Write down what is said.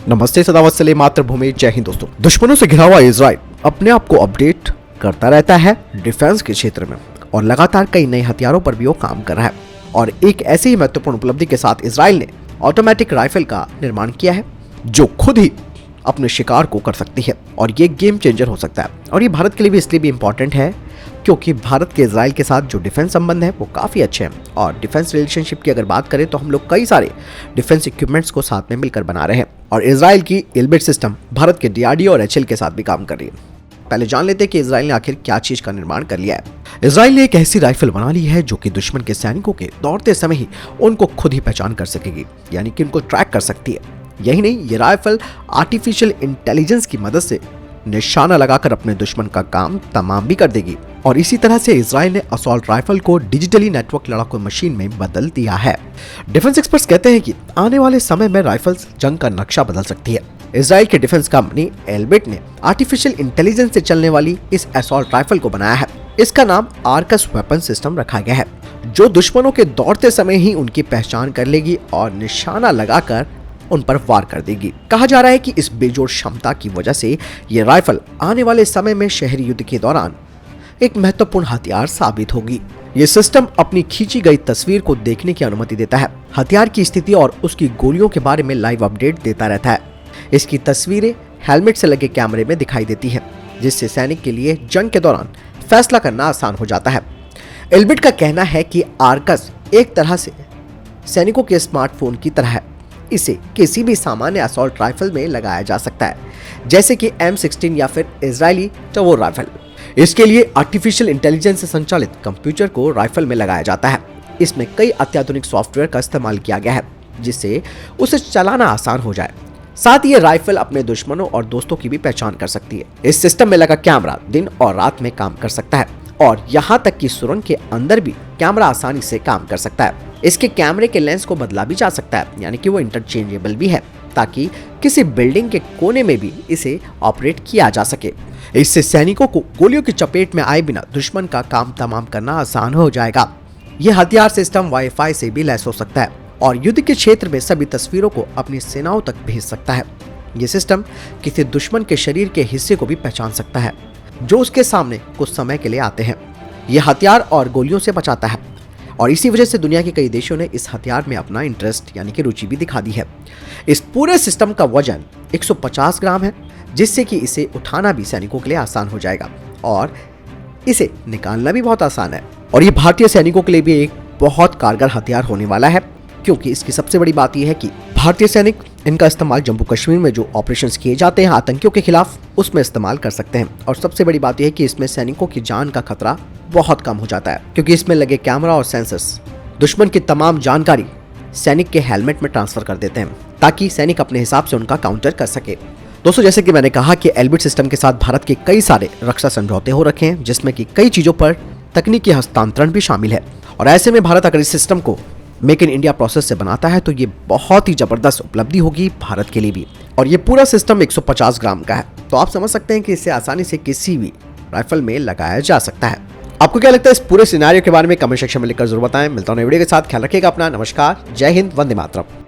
नमस्ते, सदावत सले मातृभूमि, जय हिंद। दोस्तों, दुश्मनों से घिरा हुआ इजराइल अपने आप को अपडेट करता रहता है डिफेंस के क्षेत्र में और लगातार कई नए हथियारों पर भी वो काम कर रहा है। और एक ऐसी ही महत्वपूर्ण उपलब्धि के साथ इजराइल ने ऑटोमेटिक राइफल का निर्माण किया है जो खुद ही अपने शिकार को कर सकती है और ये गेम चेंजर हो सकता है। और ये भारत के लिए भी इसलिए भी इम्पोर्टेंट है क्योंकि भारत के इजराइल के साथ जो डिफेंस संबंध है वो काफ़ी अच्छे हैं। और डिफेंस रिलेशनशिप की अगर बात करें तो हम लोग कई सारे डिफेंस इक्विपमेंट्स को साथ में मिलकर बना रहे हैं और इजराइल की एल्बिट सिस्टम भारत के DRDO और HAL के साथ भी काम कर रही है। पहले जान लेते हैं कि इजराइल ने आखिर क्या चीज का निर्माण कर लिया है। इजराइल ने एक ऐसी राइफल बना ली है जो कि दुश्मन के सैनिकों के दौड़ते समय ही उनको खुद ही पहचान कर सकेगी, यानी कि उनको ट्रैक कर सकती है। यही नहीं, ये राइफल आर्टिफिशियल इंटेलिजेंस की मदद से निशाना लगाकर अपने दुश्मन का काम तमाम भी कर देगी। और इसी तरह से इजराइल ने असॉल्ट राइफल को डिजिटली नेटवर्क लड़ाकू मशीन में बदल दिया है। डिफेंस एक्सपर्ट्स कहते हैं कि आने वाले समय में राइफल्स जंग का नक्शा बदल सकती है। इजराइल की डिफेंस कंपनी एल्बिट ने आर्टिफिशियल इंटेलिजेंस से चलने वाली इस असॉल्ट राइफल को बनाया है। इसका नाम आर्कस वेपन सिस्टम रखा गया है, जो दुश्मनों के दौड़ते समय ही उनकी पहचान कर लेगी और निशाना लगाकर उन पर वार कर देगी। कहा जा रहा है कि इस बेजोड़ क्षमता की वजह से ये राइफल आने वाले समय में शहरी युद्ध के दौरान एक महत्वपूर्ण हथियार साबित होगी। ये सिस्टम अपनी खींची गई तस्वीर को देखने की अनुमति देता है, हथियार की स्थिति और उसकी गोलियों के बारे में लाइव अपडेट देता रहता है। इसकी तस्वीरें हेलमेट से लगे कैमरे में दिखाई देती है, जिससे सैनिक के लिए जंग के दौरान फैसला करना आसान हो जाता है। एल्बिट का कहना है कि आर्कस एक तरह से सैनिकों के स्मार्टफोन की तरह है। इसे किसी भी सामान्य असॉल्ट राइफल में लगाया जा सकता है, जैसे कि M16 या फिर इजरायली टवोर राइफल। इसके लिए आर्टिफिशियल इंटेलिजेंस से संचालित कंप्यूटर को राइफल में लगाया जाता है। इसमें कई अत्याधुनिक सॉफ्टवेयर का इस्तेमाल किया गया है, जिससे उसे चलाना आसान हो जाए। साथ ही ये राइफल अपने दुश्मनों और दोस्तों की भी पहचान कर सकती है। इस सिस्टम में लगा कैमरा दिन और रात में काम कर सकता है और यहाँ तक कि सुरंग के अंदर भी कैमरा आसानी से काम कर सकता है। इसके कैमरे के लेंस को बदला भी जा सकता है, यानी कि वो इंटरचेंजेबल भी है, ताकि किसी बिल्डिंग के कोने में भी इसे ऑपरेट किया जा सके। इससे सैनिकों को गोलियों की चपेट में आए बिना दुश्मन का काम तमाम करना आसान हो जाएगा। यह हथियार सिस्टम वाईफाई से भी लैस हो सकता है और युद्ध के क्षेत्र में सभी तस्वीरों को अपनी सेनाओं तक भेज सकता है। यह सिस्टम किसी दुश्मन के शरीर के हिस्से को भी पहचान सकता है जो उसके सामने कुछ समय के लिए आते हैं। यह हथियार और गोलियों से बचाता है और इसी वजह से दुनिया के कई देशों ने इस हथियार में अपना इंटरेस्ट यानी कि रुचि भी दिखा दी है। इस पूरे सिस्टम का वजन 150 ग्राम है, जिससे कि इसे उठाना भी सैनिकों के लिए आसान हो जाएगा और इसे निकालना भी बहुत आसान है। और ये भारतीय सैनिकों के लिए भी एक बहुत कारगर हथियार होने वाला है, क्योंकि इसकी सबसे बड़ी बात यह है कि भारतीय सैनिक इनका इस्तेमाल जम्मू कश्मीर में जो ऑपरेशंस किए जाते हैं आतंकियों के खिलाफ, उसमें इस्तेमाल कर सकते हैं। और सबसे बड़ी बात यह है कि इसमें सैनिकों की जान का खतरा बहुत कम हो जाता है, क्योंकि इसमें लगे कैमरा और सेंसर्स दुश्मन की तमाम जानकारी सैनिक के हेलमेट में ट्रांसफर कर देते हैं, ताकि सैनिक अपने हिसाब से उनका काउंटर कर सके। दोस्तों, जैसे कि मैंने कहा कि एल्बिट सिस्टम के साथ भारत के कई सारे रक्षा समझौते हो रखे हैं, जिसमें कि कई चीजों पर तकनीकी हस्तांतरण भी शामिल है। और ऐसे में भारत अगर इस सिस्टम को मेक इन इंडिया प्रोसेस से बनाता है तो ये बहुत ही जबरदस्त उपलब्धि होगी भारत के लिए भी। और ये पूरा सिस्टम 150 ग्राम का है, तो आप समझ सकते हैं कि इसे आसानी से किसी भी राइफल में लगाया जा सकता है। आपको क्या लगता है इस पूरे सिनेरियो के बारे में? कमेंट सेक्शन में लिखकर जरूर बताएं। मिलता हूं नई वीडियो के साथ, ख्याल रखिएगा अपना। नमस्कार, जय हिंद, वंदे मातरम।